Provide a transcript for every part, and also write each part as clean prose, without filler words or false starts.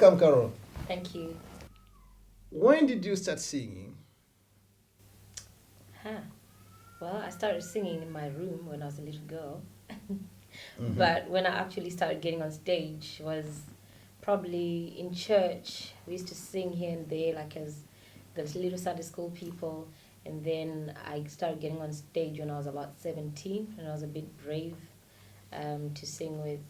Welcome, Carol. Thank you. When did you start singing? Huh. Well, I started singing in my room when I was a little girl. Mhm. But when I actually started getting on stage was probably in church. We used to sing here and there, like as the little Sunday school people. And then I started getting on stage when I was about 17, and I was a bit brave to sing with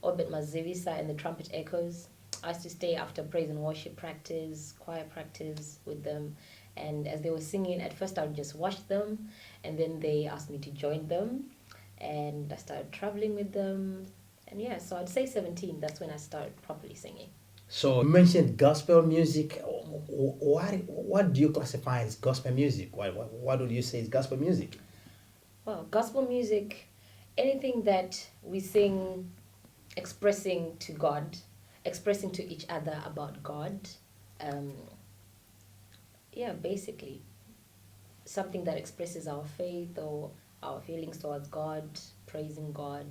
Obet Mazivisa and the Trumpet Echoes. I used to stay after praise and worship practice, choir practice with them. And as they were singing, at first I would just watch them, and then they asked me to join them. And I started traveling with them. And yeah, so I'd say 17, that's when I started properly singing. So you mentioned gospel music. What do you classify as gospel music? What would you say is gospel music? Well, gospel music, anything that we sing expressing to God, expressing to each other about God. Um, yeah, basically, something that expresses our faith or our feelings towards God, praising God.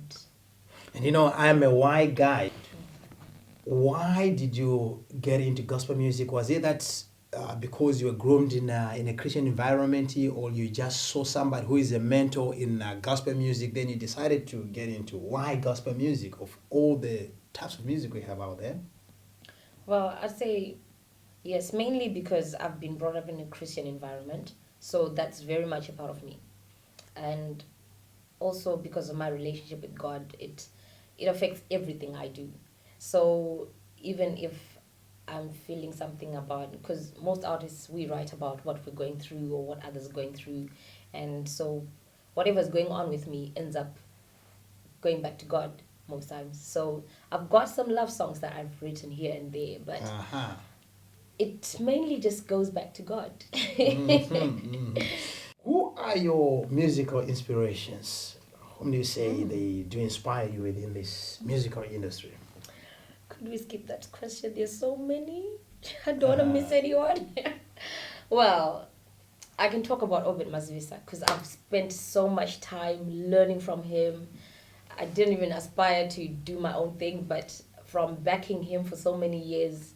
And I'm a white guy. Why did you get into gospel music? Was it that because you were groomed in a Christian environment, or you just saw somebody who is a mentor in gospel music, then you decided to get into why gospel music of all the types of music we have out there? Well, I'd say yes, mainly because I've been brought up in a Christian environment, so that's very much a part of me. And also because of my relationship with God, it affects everything I do. So even if I'm feeling something about, because most artists we write about what we're going through or what others are going through, and so whatever's going on with me ends up going back to God most times. So I've got some love songs that I've written here and there, but Uh-huh. it mainly just goes back to God. Who are your musical inspirations? Whom do you say they do inspire you within this musical industry? Could we skip that question? There's so many. I don't want to miss anyone. Well, I can talk about Obed Mazivisa because I've spent so much time learning from him. I didn't even aspire to do my own thing, but from backing him for so many years,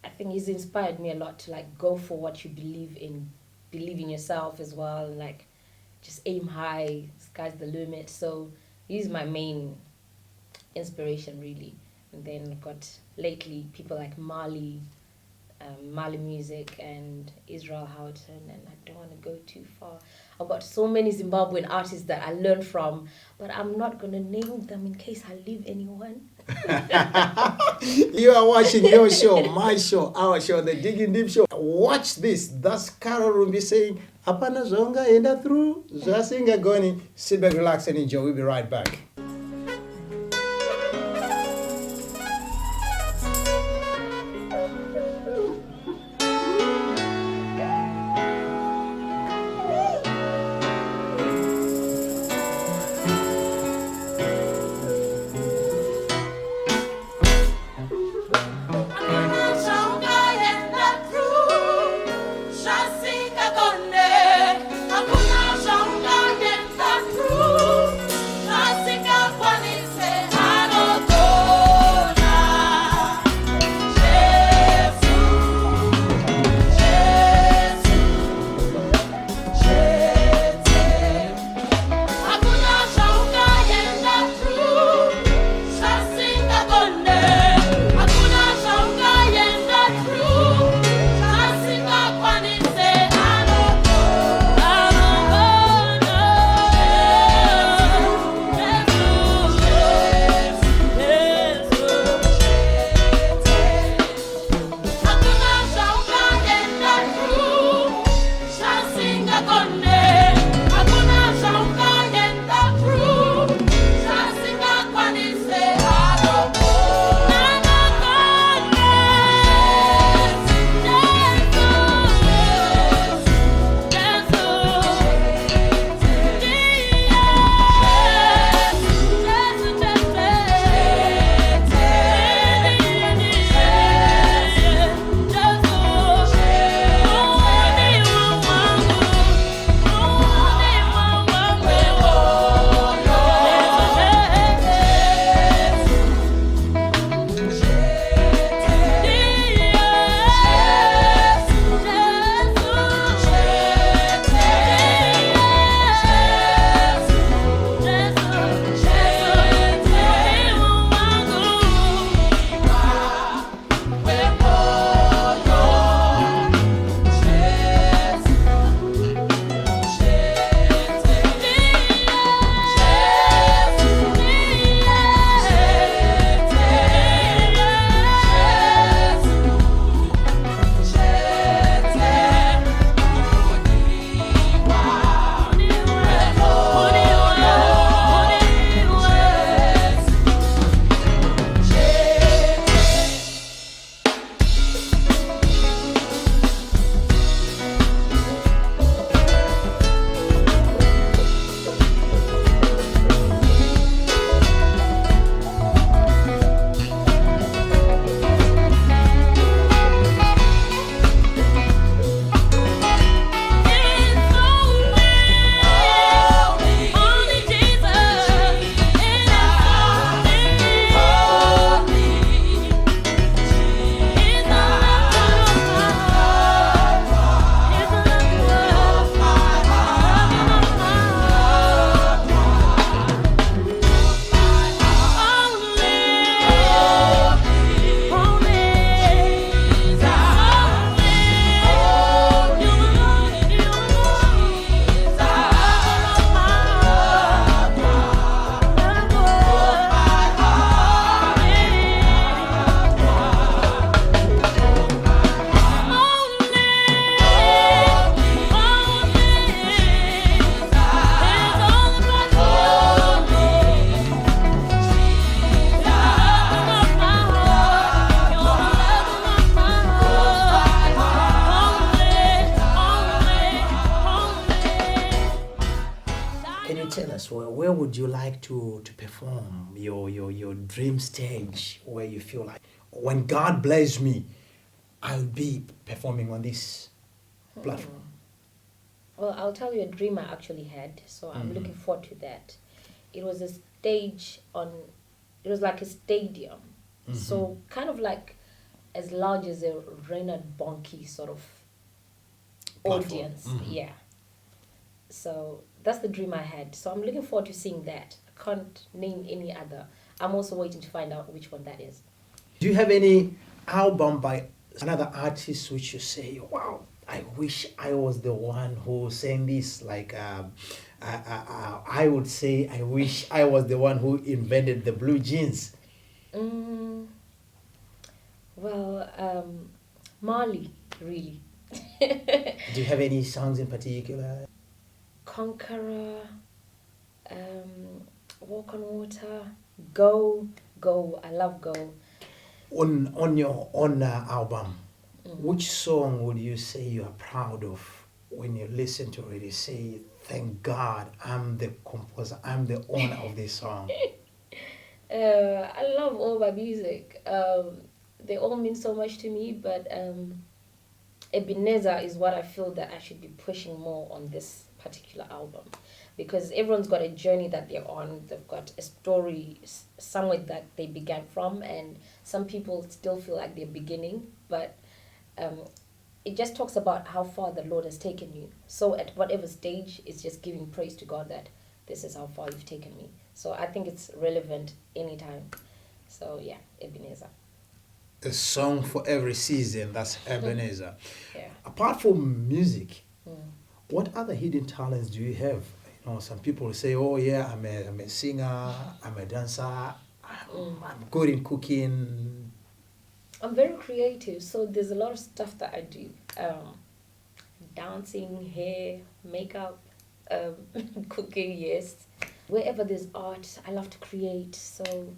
I think he's inspired me a lot to like go for what you believe in yourself as well, and like just aim high, sky's the limit. So he's my main inspiration really. And then I've got lately people like Mali Music and Israel Houghton, and I don't want to go too far. I've got so many Zimbabwean artists that I learned from, but I'm not going to name them in case I leave anyone. You are watching your show, my show, our show, the Digging Deep Show. Watch this. That's Carol Rumbi saying, Apana zonga enda through, zasinga goni. Sit back, relax, and enjoy. We'll be right back. where would you like to perform your dream stage where you feel like when God bless me, I'll be performing on this platform? Well, I'll tell you a dream I actually had, so I'm looking forward to that. It was a stage on, it was like a stadium, so kind of like as large as a Reinhard Bonnke sort of Platform. audience. Yeah. So that's the dream I had. So I'm looking forward to seeing that. I can't name any other. I'm also waiting to find out which one that is. Do you have any album by another artist which you say, wow, I wish I was the one who sang this? Like, I would say, I wish I was the one who invented the blue jeans. Mm, well, Marley, really. Do you have any songs in particular? Conqueror, Walk on Water, Go, Go. I love Go. On your own album, which song would you say you are proud of when you listen to it? You say, thank God I'm the composer, I'm the owner of this song. I love all my music. They all mean so much to me, but Ebenezer is what I feel that I should be pushing more on this particular album, because everyone's got a journey that they're on. They've got a story somewhere that they began from, and some people still feel like they're beginning, but it just talks about how far the Lord has taken you. So at whatever stage, it's just giving praise to God that this is how far you've taken me. So I think it's relevant anytime. So yeah, Ebenezer. A song for every season, that's Ebenezer. Yeah. Apart from music, what other hidden talents do you have? You know, some people say, oh yeah, I'm a singer, I'm a dancer, I'm good in cooking. I'm very creative, so there's a lot of stuff that I do. Dancing, hair, makeup, cooking, yes. Wherever there's art, I love to create. So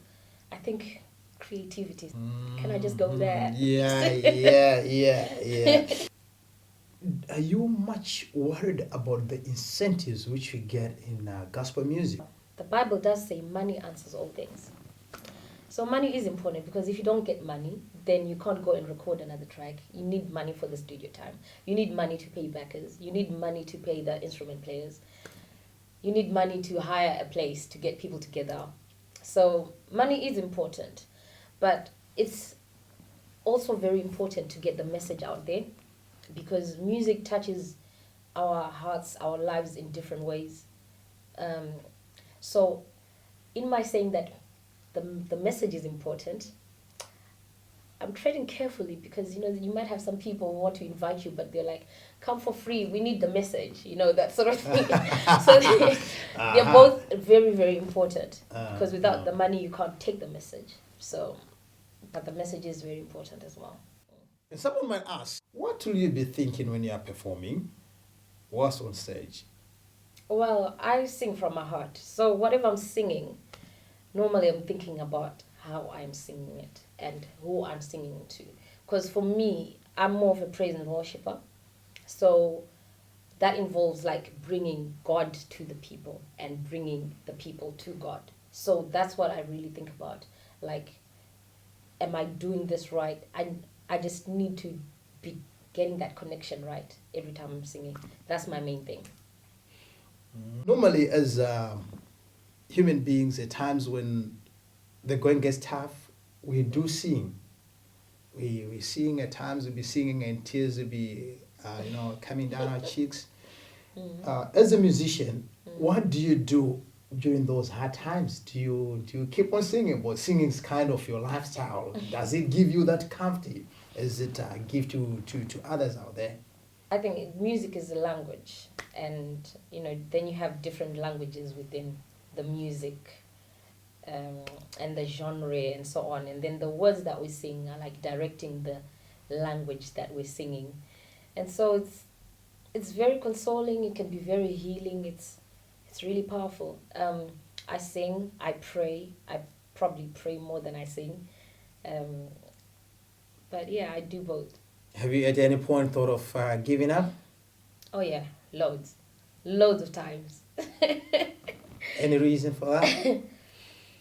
I think creativity. Can I just go there? Yeah. Are you much worried about the incentives which we get in gospel music? The Bible does say money answers all things. So money is important, because if you don't get money, then you can't go and record another track. You need money for the studio time. You need money to pay backers. You need money to pay the instrument players. You need money to hire a place to get people together. So money is important, but it's also very important to get the message out there, because music touches our hearts, our lives in different ways. So in my saying that the message is important, I'm treading carefully, because you might have some people who want to invite you, but they're like, come for free, we need the message, that sort of thing. So they're both very, very important, because without the money you can't take the message. So but the message is very important as well. And someone might ask, what will you be thinking when you are performing? What's on stage? Well, I sing from my heart, so whatever I'm singing, normally I'm thinking about how I'm singing it and who I'm singing to. Because for me, I'm more of a praise and worshiper. So that involves like bringing God to the people and bringing the people to God. So that's what I really think about. Like, am I doing this right? I just need to be getting that connection right every time I'm singing. That's my main thing. Normally, as human beings, at times when the going gets tough, we do sing. We sing at times, we'll be singing and tears will be, coming down our cheeks. As a musician, what do you do during those hard times? Do you keep on singing? But singing is kind of your lifestyle. Does it give you that comfort? Is it give to others out there? I think music is a language, and then you have different languages within the music, and the genre and so on, and then the words that we sing are like directing the language that we're singing, and so it's very consoling. It can be very healing. It's really powerful. I sing, I pray. I probably pray more than I sing, but yeah, I do both. Have you at any point thought of giving up? Oh yeah, loads of times. Any reason for that?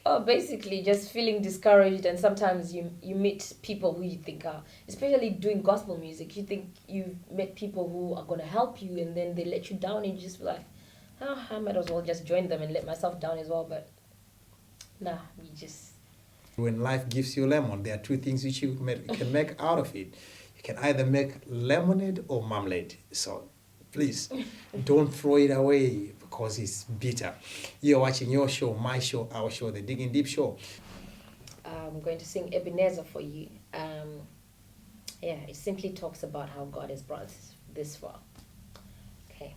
Oh, basically just feeling discouraged, and sometimes you meet people who you think are, especially doing gospel music, you think you've met people who are gonna help you, and then they let you down, and you just feel like, oh, I might as well just join them and let myself down as well. But nah, you just When life gives you lemon, there are two things which you can make out of it. You can either make lemonade or marmalade. So please don't throw it away because it's bitter. You're watching your show, my show, our show, the Digging Deep Show. I'm going to sing Ebenezer for you. Yeah, it simply talks about how God has brought us this far. Okay.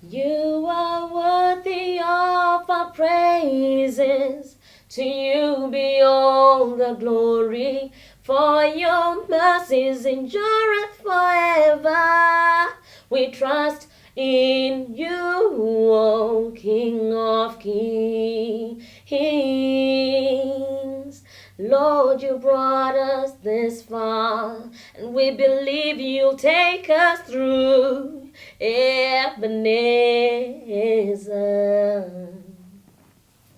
You are worthy of our praises. To you be all the glory, for your mercies endureth forever. We trust in you, O King of kings. Lord, you brought us this far, and we believe you'll take us through. Ebenezer.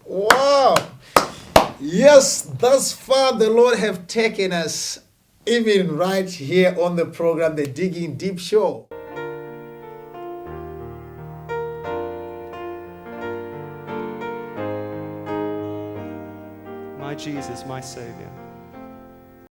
Wow! Yes, thus far the Lord have taken us, even right here on the program, the Digging Deep Show. My Jesus, my Savior.